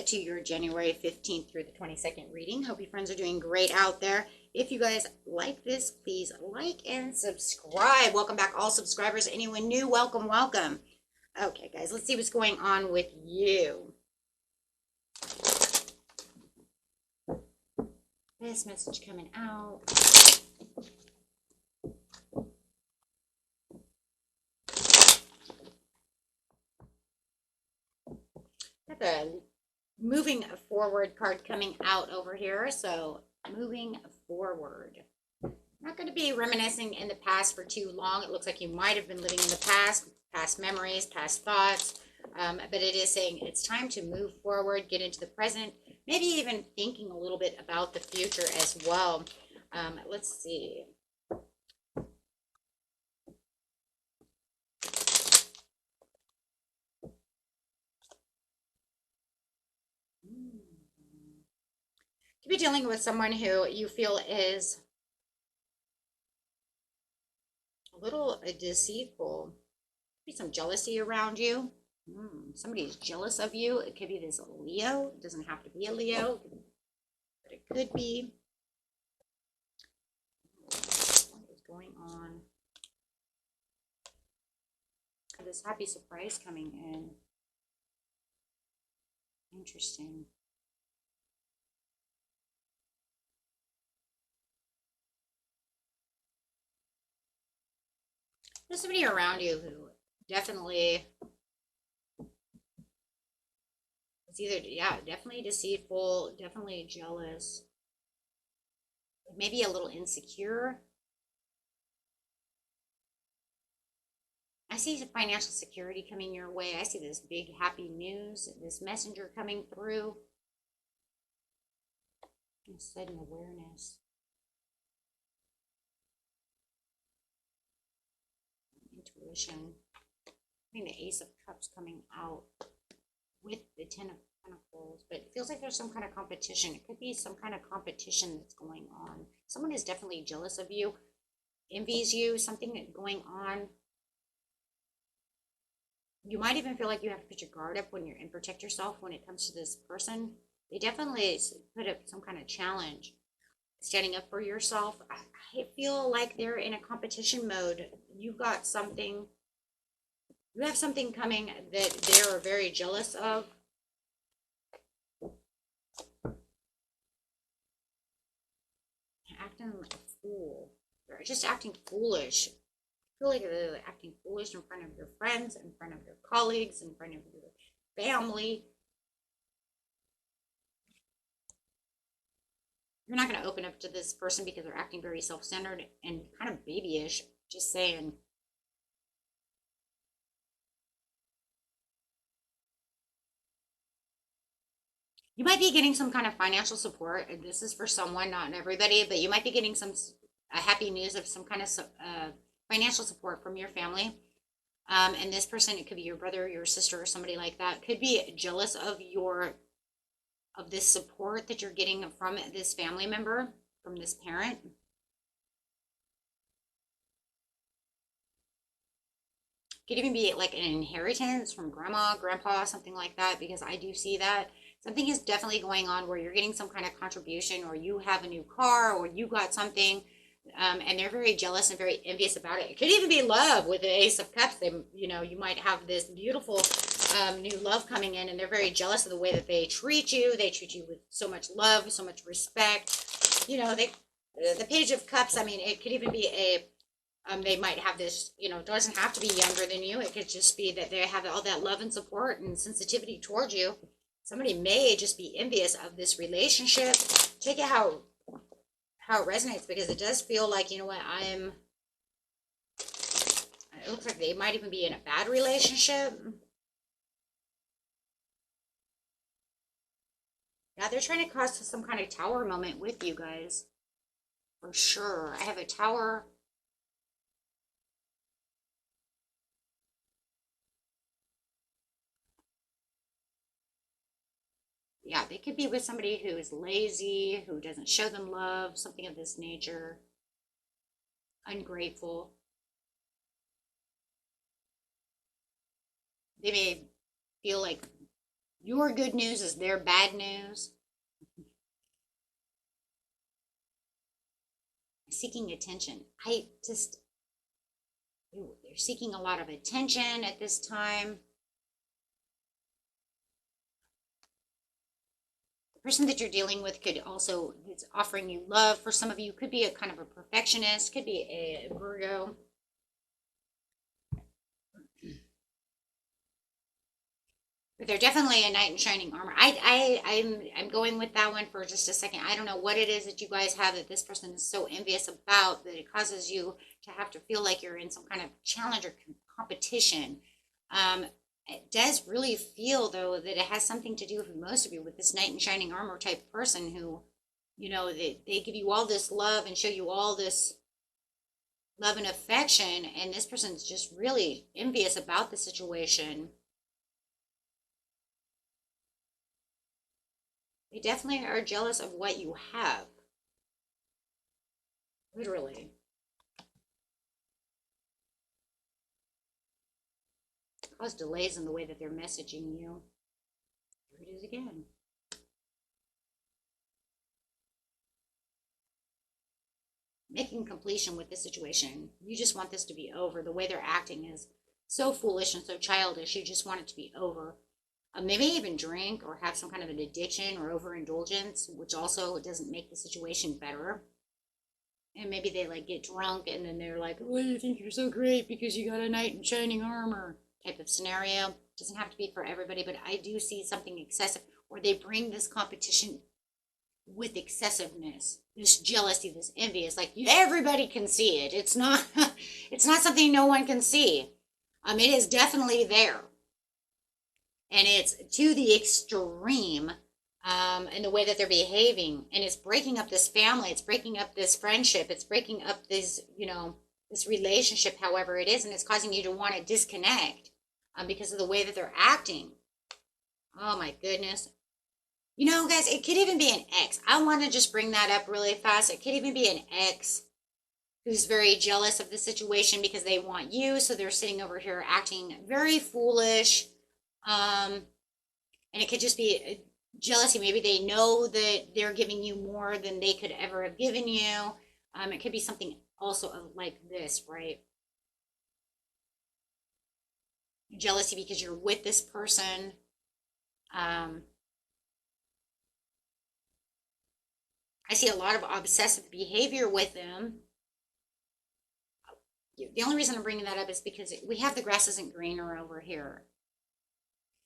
to your January 15th through the 22nd reading. Hope you friends are doing great out there. If you guys like this, please like and subscribe. Welcome back, all subscribers. Anyone new, welcome, welcome. Okay, guys, let's see what's going on with you. This message coming out. Got the moving forward card coming out over here. So moving forward. Not going to be reminiscing in the past for too long. It looks like you might have been living in the past memories, past thoughts. But it is saying it's time to move forward, get into the present, maybe even thinking a little bit about the future as well. Let's see. Could be dealing with someone who you feel is a little deceitful. Could be some jealousy around you. Somebody's jealous of you. It could be this Leo. It doesn't have to be a Leo, but it could be. What is going on? This happy surprise coming in. Interesting. There's somebody around you who definitely is either, yeah, definitely deceitful, definitely jealous, maybe a little insecure. I see financial security coming your way. I see this big happy news, this messenger coming through. Sudden awareness. Intuition. I think the Ace of Cups coming out with the Ten of Pentacles, but it feels like there's some kind of competition. It could be some kind of competition that's going on. Someone is definitely jealous of you, envies you, something going on. You might even feel like you have to put your guard up when you're and protect yourself when it comes to this person. They definitely put up some kind of challenge. Standing up for yourself. I feel like they're in a competition mode. You've got something. You have something coming that they're very jealous of. Acting like a fool. They're just acting foolish. I feel like they're acting foolish in front of your friends, in front of your colleagues, in front of your family. You're not going to open up to this person because they're acting very self-centered and kind of babyish. Just saying. You might be getting some kind of financial support. And this is for someone, not everybody, but you might be getting some happy news of some kind of financial support from your family. And this person, it could be your brother, your sister, or somebody like that, could be jealous of this support that you're getting from this family member, from this parent. Could even be like an inheritance from grandma, grandpa, something like that, because I do see that. Something is definitely going on where you're getting some kind of contribution, or you have a new car, or you got something, and they're very jealous and very envious about it. It could even be love with the Ace of Cups. They, you might have this beautiful new love coming in, and they're very jealous of the way that they treat you. They treat you with so much love, so much respect. The Page of Cups, I mean, it could even be they might have this, it doesn't have to be younger than you. It could just be that they have all that love and support and sensitivity towards you. Somebody may just be envious of this relationship. Take it how it resonates, because it does feel like, it looks like they might even be in a bad relationship. Yeah, they're trying to cause some kind of tower moment with you guys. For sure. I have a tower. Yeah, they could be with somebody who is lazy, who doesn't show them love, something of this nature. Ungrateful. They may feel like Your good news is their bad news. Seeking attention. They're seeking a lot of attention at this time. The person that you're dealing with could also, it's offering you love. For some of you, could be a kind of a perfectionist, could be a Virgo. But they're definitely a knight in shining armor. I'm going with that one for just a second. I don't know what it is that you guys have that this person is so envious about that it causes you to have to feel like you're in some kind of challenge or competition. It does really feel though that it has something to do for most of you with this knight in shining armor type person who, they give you all this love and show you all this love and affection, and this person's just really envious about the situation. They definitely are jealous of what you have. Literally. Cause delays in the way that they're messaging you. Here it is again. Making completion with this situation. You just want this to be over. The way they're acting is so foolish and so childish. You just want it to be over. They may even drink or have some kind of an addiction or overindulgence, which also doesn't make the situation better. And maybe they like get drunk and then they're like, "Oh, you think you're so great because you got a knight in shining armor," type of scenario. Doesn't have to be for everybody, but I do see something excessive, or they bring this competition with excessiveness, this jealousy, this envy. It's like everybody can see it. It's not it's not something no one can see. It is definitely there. And it's to the extreme in the way that they're behaving. And it's breaking up this family. It's breaking up this friendship. It's breaking up this, this relationship, however it is. And it's causing you to want to disconnect because of the way that they're acting. Oh, my goodness. Guys, it could even be an ex. I want to just bring that up really fast. It could even be an ex who's very jealous of the situation because they want you. So they're sitting over here acting very foolish. And it could just be jealousy. Maybe they know that they're giving you more than they could ever have given you. It could be something also like this, right? Jealousy because you're with this person. I see a lot of obsessive behavior with them. The only reason I'm bringing that up is because we have the grass isn't greener over here.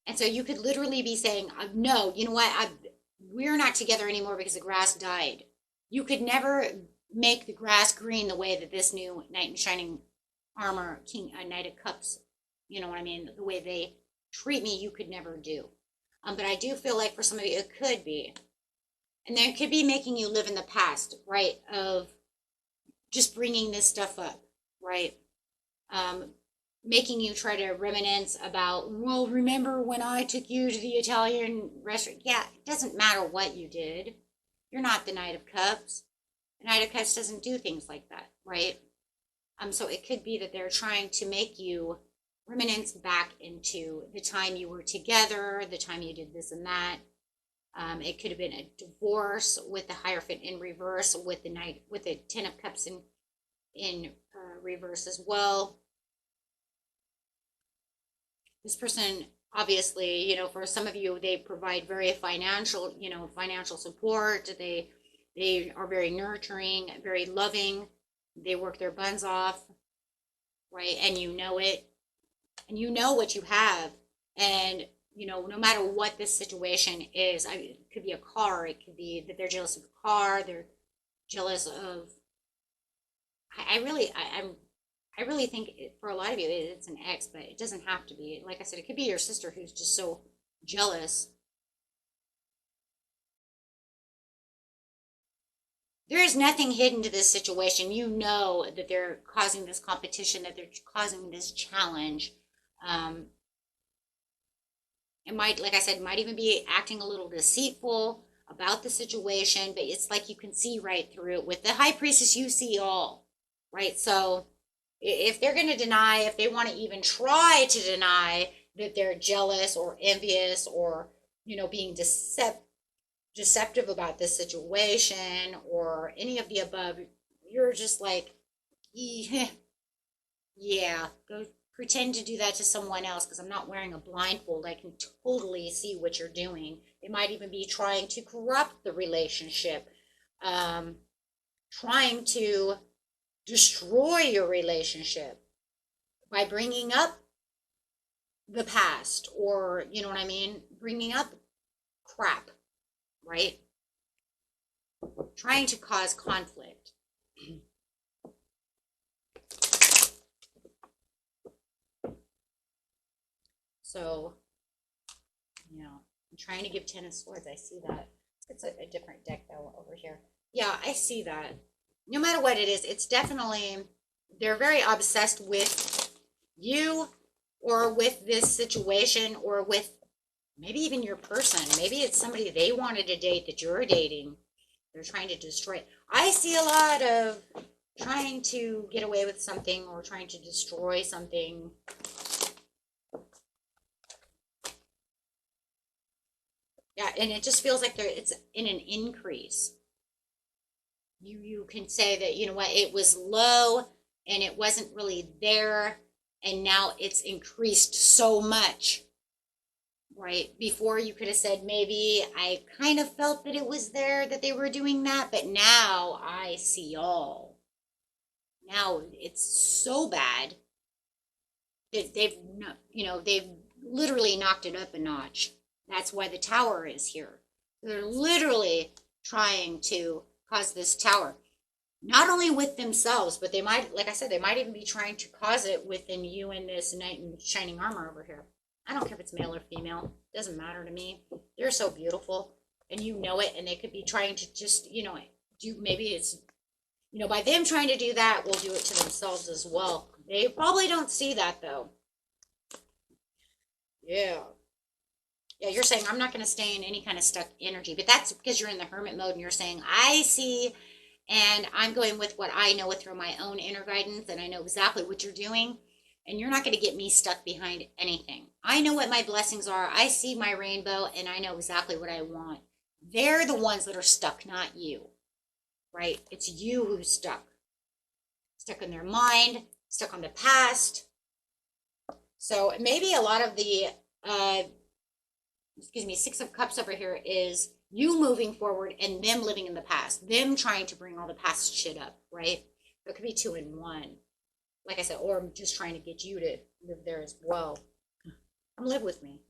And so you could literally be saying, no, you know what? We're not together anymore because the grass died. You could never make the grass green the way that this new knight in shining armor, knight of cups, you know what I mean? The way they treat me, you could never do. But I do feel like for some of you, it could be. And then it could be making you live in the past, right? Of just bringing this stuff up, right? Making you try to reminisce about, well, remember when I took you to the Italian restaurant? Yeah, it doesn't matter what you did. You're not the Knight of Cups. The Knight of Cups doesn't do things like that, right? So it could be that they're trying to make you reminisce back into the time you were together, the time you did this and that. It could have been a divorce with the Hierophant in reverse, with the Knight, with the Ten of Cups in reverse as well. This person, obviously, for some of you, they provide very financial support. They are very nurturing, very loving. They work their buns off, right? And you know it. And you know what you have. And, no matter what this situation is, it could be a car. It could be that they're jealous of the car. They're jealous of, I really think for a lot of you it's an ex, but it doesn't have to be. Like I said, it could be your sister who's just so jealous. There is nothing hidden to this situation. You know that they're causing this competition, that they're causing this challenge. It might, like I said, might even be acting a little deceitful about the situation, but it's like you can see right through it. With the High Priestess, you see all, right? So if they're going to deny, if they want to even try to deny that they're jealous or envious or being deceptive about this situation or any of the above, you're just like, yeah, yeah, go pretend to do that to someone else because I'm not wearing a blindfold. I can totally see what you're doing. They might even be trying to corrupt the relationship, um, trying to destroy your relationship by bringing up the past, or you know what I mean, bringing up crap, right? Trying to cause conflict. So, I'm trying to give 10 of swords. I see that. It's a different deck though over here. Yeah, I see that. No matter what it is, it's definitely, they're very obsessed with you or with this situation or with maybe even your person. Maybe it's somebody they wanted to date that you're dating. They're trying to destroy it. I see a lot of trying to get away with something or trying to destroy something. Yeah, and it just feels like it's in an increase. You can say that, you know what, it was low and it wasn't really there, and now it's increased so much. Right? Before you could have said, maybe I kind of felt that it was there, that they were doing that, but now I see all. Now it's so bad that they've literally knocked it up a notch. That's why the tower is here. They're literally trying to cause this tower, not only with themselves, but they might, like I said, they might even be trying to cause it within you and this knight in shining armor over here. I don't care if it's male or female. It doesn't matter to me. They're so beautiful, and you know it, and they could be trying to just, do, maybe it's, by them trying to do that, will do it to themselves as well. They probably don't see that, though. Yeah. Yeah, you're saying, I'm not going to stay in any kind of stuck energy, but that's because you're in the hermit mode, and you're saying, I see, and I'm going with what I know through my own inner guidance, and I know exactly what you're doing. And you're not going to get me stuck behind anything. I know what my blessings are. I see my rainbow, and I know exactly what I want. They're the ones that are stuck, not you. Right? It's you who's stuck. Stuck in their mind, stuck on the past. So maybe a lot of the, Six of Cups over here is you moving forward and them living in the past. Them trying to bring all the past shit up, right? It could be 2 in 1. Like I said, or I'm just trying to get you to live there as well. Come live with me.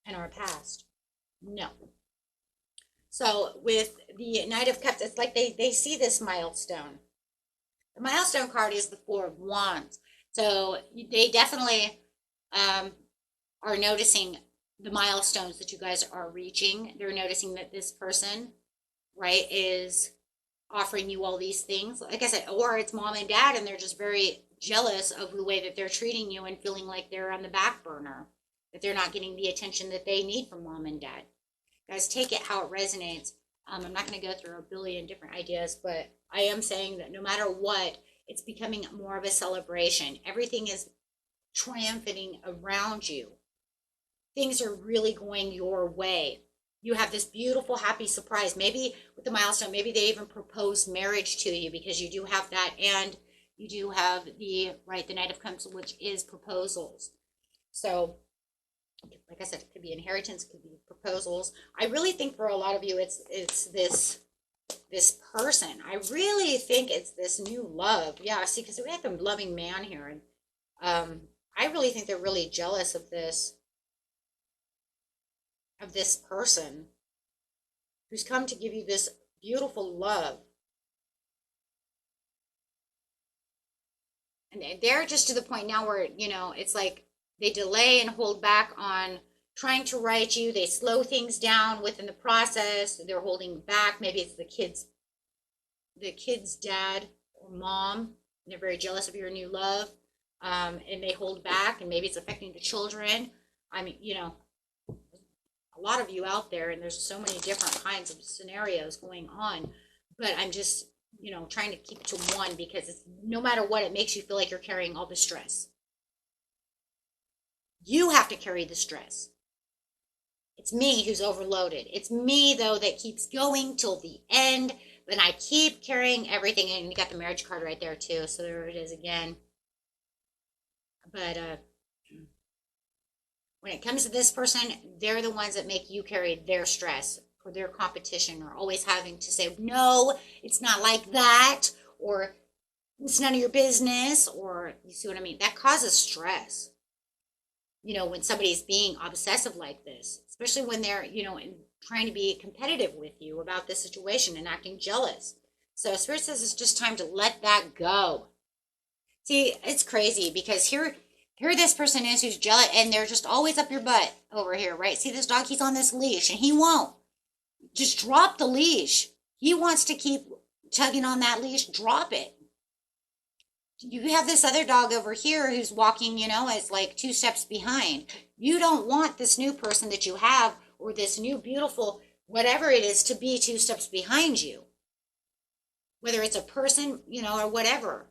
In our past. No. So with the Knight of Cups, it's like they see this milestone. The milestone card is the 4 of Wands. So they definitely are noticing the milestones that you guys are reaching. They're noticing that this person, right, is offering you all these things, like I said, or it's mom and dad, and they're just very jealous of the way that they're treating you and feeling like they're on the back burner, that they're not getting the attention that they need from mom and dad. Guys, take it how it resonates. I'm not going to go through a billion different ideas, but I am saying that no matter what, it's becoming more of a celebration. Everything is triumphing around you. Things are really going your way. You have this beautiful, happy surprise. Maybe with the milestone, maybe they even propose marriage to you, because you do have that, and you do have the Knight of Cups, which is proposals. So, like I said, it could be inheritance, it could be proposals. I really think for a lot of you, it's this person. I really think it's this new love. Yeah, see, because we have the loving man here, and I really think they're really jealous of this person who's come to give you this beautiful love. And they're just to the point now where, it's like they delay and hold back on trying to write you. They slow things down within the process. They're holding back. Maybe it's the kid's dad or mom, and they're very jealous of your new love. And they hold back, and maybe it's affecting the children. I mean, a lot of you out there, and there's so many different kinds of scenarios going on, but I'm just, trying to keep it to one, because it's, no matter what, it makes you feel like you're carrying all the stress. You have to carry the stress. It's me who's overloaded. It's me, though, that keeps going till the end. But I keep carrying everything. And you got the marriage card right there, too. So there it is again. But when it comes to this person, they're the ones that make you carry their stress or their competition, or always having to say, no, it's not like that, or it's none of your business, or you see what I mean? That causes stress. When somebody's being obsessive like this, especially when they're, trying to be competitive with you about this situation and acting jealous. So Spirit says it's just time to let that go. See, it's crazy because here this person is who's jealous, and they're just always up your butt over here, right? See this dog, he's on this leash and he won't. Just drop the leash. He wants to keep tugging on that leash, drop it. You have this other dog over here who's walking, as like 2 steps behind. You don't want this new person that you have, or this new beautiful whatever it is, to be 2 steps behind you. Whether it's a person, or whatever.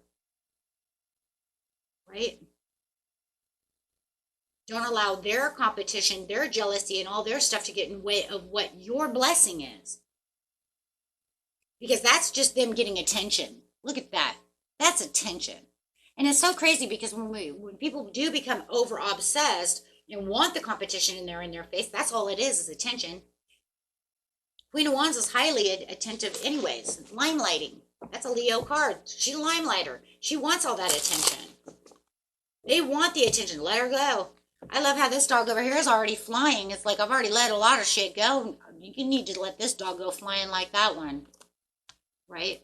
Right? Don't allow their competition, their jealousy, and all their stuff to get in the way of what your blessing is. Because that's just them getting attention. Look at that. That's attention. And it's so crazy because when people do become over obsessed and want the competition and they're in their face, that's all it is attention. Queen of Wands is highly attentive anyways. Limelighting. That's a Leo card. She's a limelighter. She wants all that attention. They want the attention. Let her go. I love how this dog over here is already flying. It's like I've already let a lot of shit go. You need to let this dog go flying like that one. Right?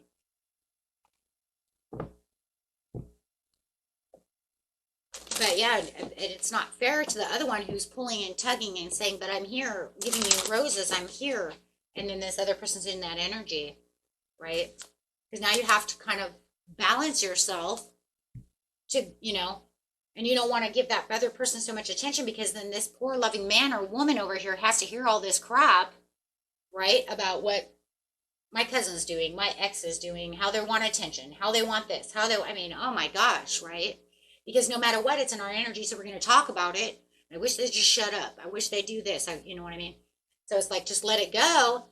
But yeah, it's not fair to the other one who's pulling and tugging and saying, but I'm here, giving you roses, I'm here. And then this other person's in that energy, right? Because now you have to kind of balance yourself to, and you don't want to give that other person so much attention, because then this poor loving man or woman over here has to hear all this crap, right? About what my cousin's doing, my ex is doing, how they want attention, how they want this, oh my gosh, right? Because no matter what, it's in our energy, so we're going to talk about it. I wish they'd just shut up. I wish they do this. You know what I mean? So it's like, just let it go.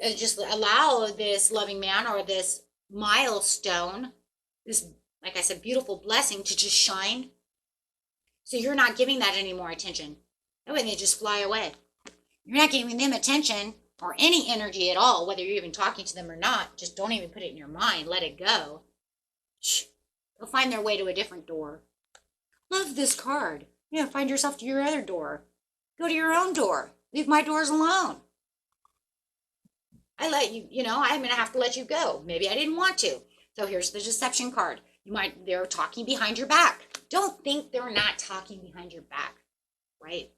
And just allow this loving man or this milestone, this, like I said, beautiful blessing to just shine. So you're not giving that any more attention. That way they just fly away. You're not giving them attention or any energy at all, whether you're even talking to them or not. Just don't even put it in your mind. Let it go. Shh. They'll find their way to a different door. Love this card. Yeah, find yourself to your other door. Go to your own door. Leave my doors alone. I let you, I'm going to have to let you go. Maybe I didn't want to. So here's the deception card. They're talking behind your back. Don't think they're not talking behind your back, right?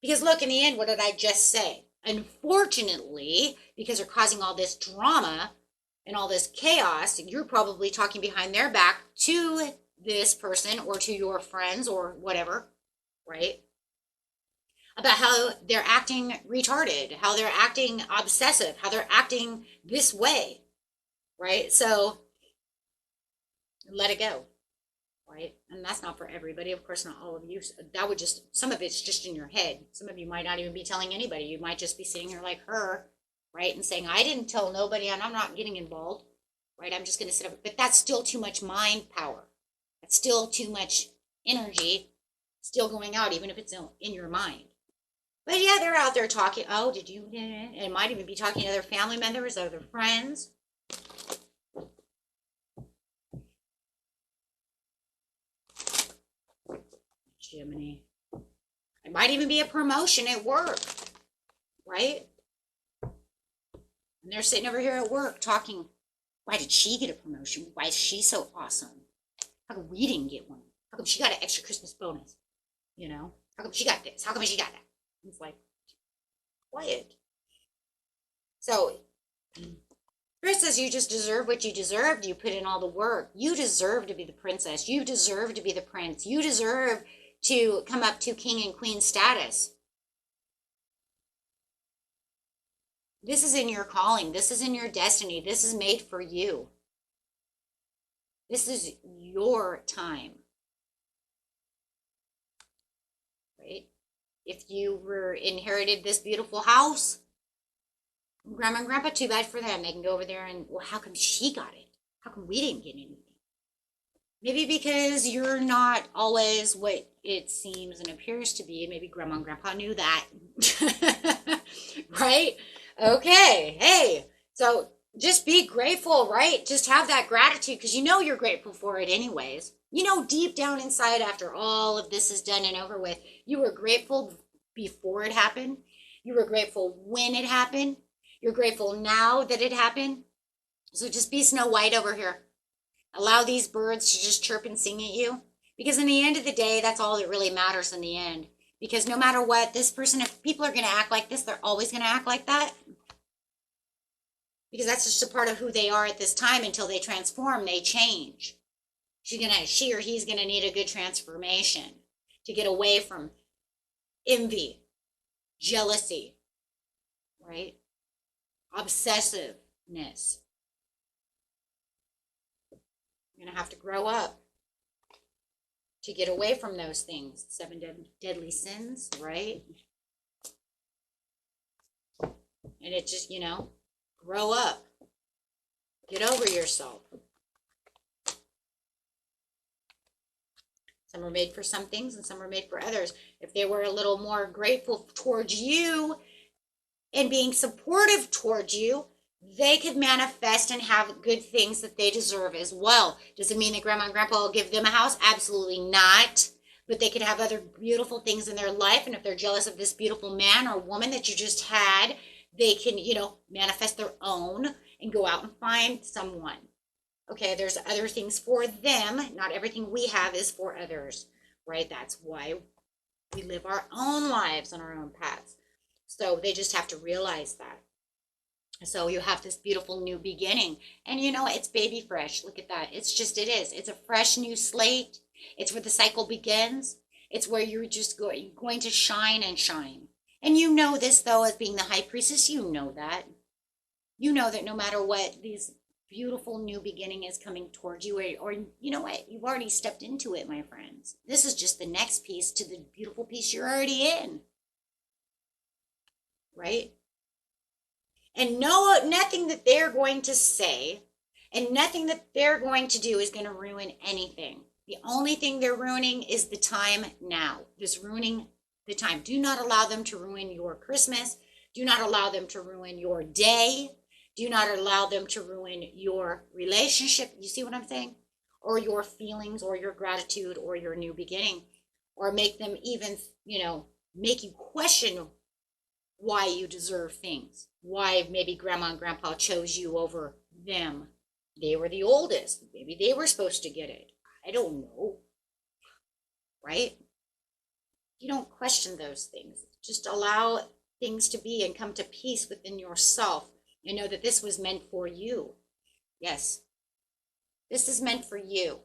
Because look, in the end, what did I just say? Unfortunately, because they're causing all this drama and all this chaos, you're probably talking behind their back to this person or to your friends or whatever, right? About how they're acting retarded, how they're acting obsessive, how they're acting this way, right? So let it go, right? And that's not for everybody, of course, not all of you. That would just, some of it's just in your head. Some of you might not even be telling anybody. You might just be sitting here like her, right? And saying, I didn't tell nobody and I'm not getting involved, right? I'm just going to sit up. But that's still too much mind power. That's still too much energy still going out, even if it's in your mind. But yeah, they're out there talking. Oh, did you? And it might even be talking to other family members, other friends. Jiminy. It might even be a promotion at work, right? And they're sitting over here at work talking, why did she get a promotion? Why is she so awesome? How come we didn't get one? How come she got an extra Christmas bonus? How come she got this? How come she got that? It's like, quiet. So, Chris says you just deserve what you deserved. You put in all the work. You deserve to be the princess. You deserve to be the prince. You deserve to come up to king and queen status. This is in your calling. This is in your destiny. This is made for you. This is your time. Right? If you were inherited this beautiful house, grandma and grandpa, too bad for them. They can go over there and, well, how come she got it? How come we didn't get anything? Maybe because you're not always what it seems and appears to be. Maybe grandma and grandpa knew that. Right? Okay. Hey, so just be grateful, right? Just have that gratitude because you know you're grateful for it anyways. You know, deep down inside, after all of this is done and over with, you were grateful before it happened. You were grateful when it happened. You're grateful now that it happened. So just be Snow White over here. Allow these birds to just chirp and sing at you. Because in the end of the day, that's all that really matters in the end. Because no matter what, this person, if people are going to act like this, they're always going to act like that. Because that's just a part of who they are at this time until they transform, they change. She or he's gonna need a good transformation to get away from envy, jealousy, right? Obsessiveness. You're gonna have to grow up to get away from those things. 7 deadly sins, right? And it just, grow up. Get over yourself. Some are made for some things and some are made for others. If they were a little more grateful towards you and being supportive towards you, they could manifest and have good things that they deserve as well. Does it mean that grandma and grandpa will give them a house? Absolutely not. But they could have other beautiful things in their life. And if they're jealous of this beautiful man or woman that you just had, they can, manifest their own and go out and find someone. Okay, there's other things for them. Not everything we have is for others, right? That's why we live our own lives on our own paths. So they just have to realize that. So you have this beautiful new beginning. And it's baby fresh. Look at that. It is. It's a fresh new slate. It's where the cycle begins. It's where you're just going to shine and shine. And you know this, though, as being the high priestess, you know that. You know that no matter what, these beautiful new beginning is coming towards you, or you know what, you've already stepped into it, my friends. This is just the next piece to the beautiful piece you're already in, right? And nothing that they're going to say and nothing that they're going to do is going to ruin anything. The only thing they're ruining is the time now. Just ruining the time. Do not allow them to ruin your Christmas. Do not allow them to ruin your day. Do not allow them to ruin your relationship. You see what I'm saying? Or your feelings or your gratitude or your new beginning. Or make them even, make you question why you deserve things. Why maybe grandma and grandpa chose you over them. They were the oldest. Maybe they were supposed to get it. I don't know. Right? You don't question those things. Just allow things to be and come to peace within yourself. And know that this was meant for you. Yes. This is meant for you.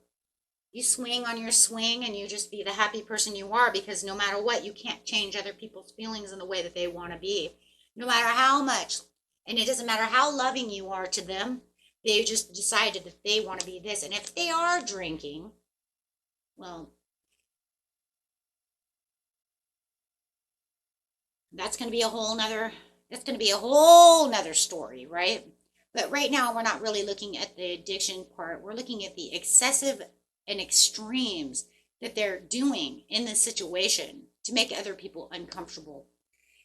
You swing on your swing and you just be the happy person you are, because no matter what, you can't change other people's feelings in the way that they want to be. No matter how much. And it doesn't matter how loving you are to them. They just decided that they want to be this. And if they are drinking, well, that's going to be a whole nother story, right? But right now we're not really looking at the addiction part. We're looking at the excessive and extremes that they're doing in this situation to make other people uncomfortable.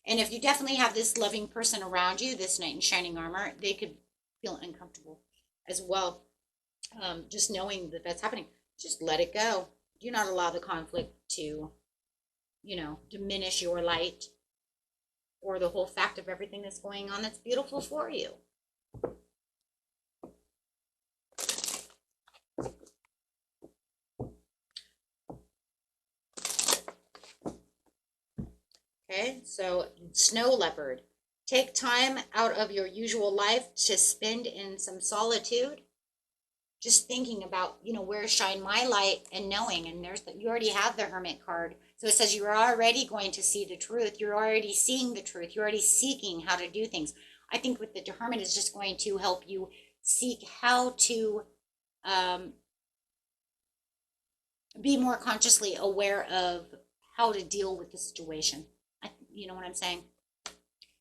And if you definitely have this loving person around you, this knight in shining armor, they could feel uncomfortable as well. Just knowing that that's happening, just let it go. Do not allow the conflict to, diminish your light or the whole fact of everything that's going on that's beautiful for you. Okay, so snow leopard. Take time out of your usual life to spend in some solitude. Just thinking about, where shine my light and knowing. And you already have the hermit card. So it says you're already going to see the truth. You're already seeing the truth. You're already seeking how to do things. I think with the hermit is just going to help you seek how to be more consciously aware of how to deal with the situation. you know what I'm saying?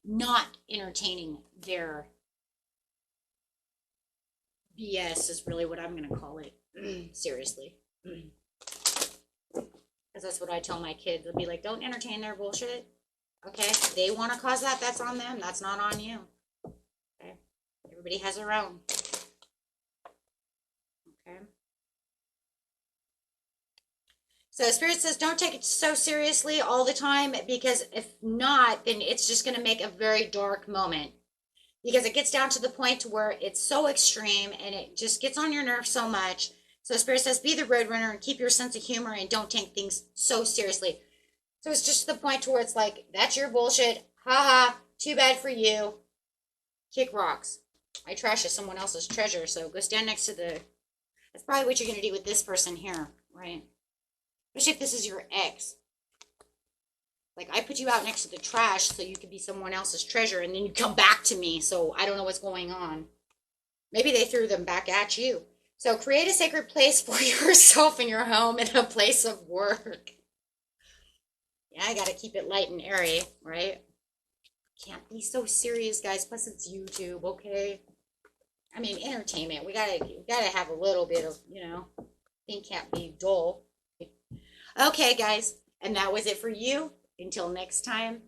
Not entertaining their BS is really what I'm going to call it. Seriously. Because that's what I tell my kids. I'll be like, don't entertain their bullshit. Okay? They want to cause that. That's on them. That's not on you. Okay? Everybody has their own. Okay? So Spirit says, don't take it so seriously all the time, because if not, then it's just going to make a very dark moment. Because it gets down to the point where it's so extreme and it just gets on your nerves so much. So Spirit says, be the roadrunner and keep your sense of humor and don't take things so seriously. So it's just the point where it's like, that's your bullshit. Ha, too bad for you. Kick rocks. My trash is someone else's treasure, so go stand next to the... That's probably what you're going to do with this person here, right? Especially if this is your ex. Like, I put you out next to the trash so you could be someone else's treasure, and then you come back to me, so I don't know what's going on. Maybe they threw them back at you. So create a sacred place for yourself in your home and a place of work. Yeah, I gotta keep it light and airy, right? Can't be so serious, guys. Plus, it's YouTube, okay? I mean, entertainment. We gotta have a little bit of, you know, thing can't be dull. Okay, guys, and that was it for you. Until next time,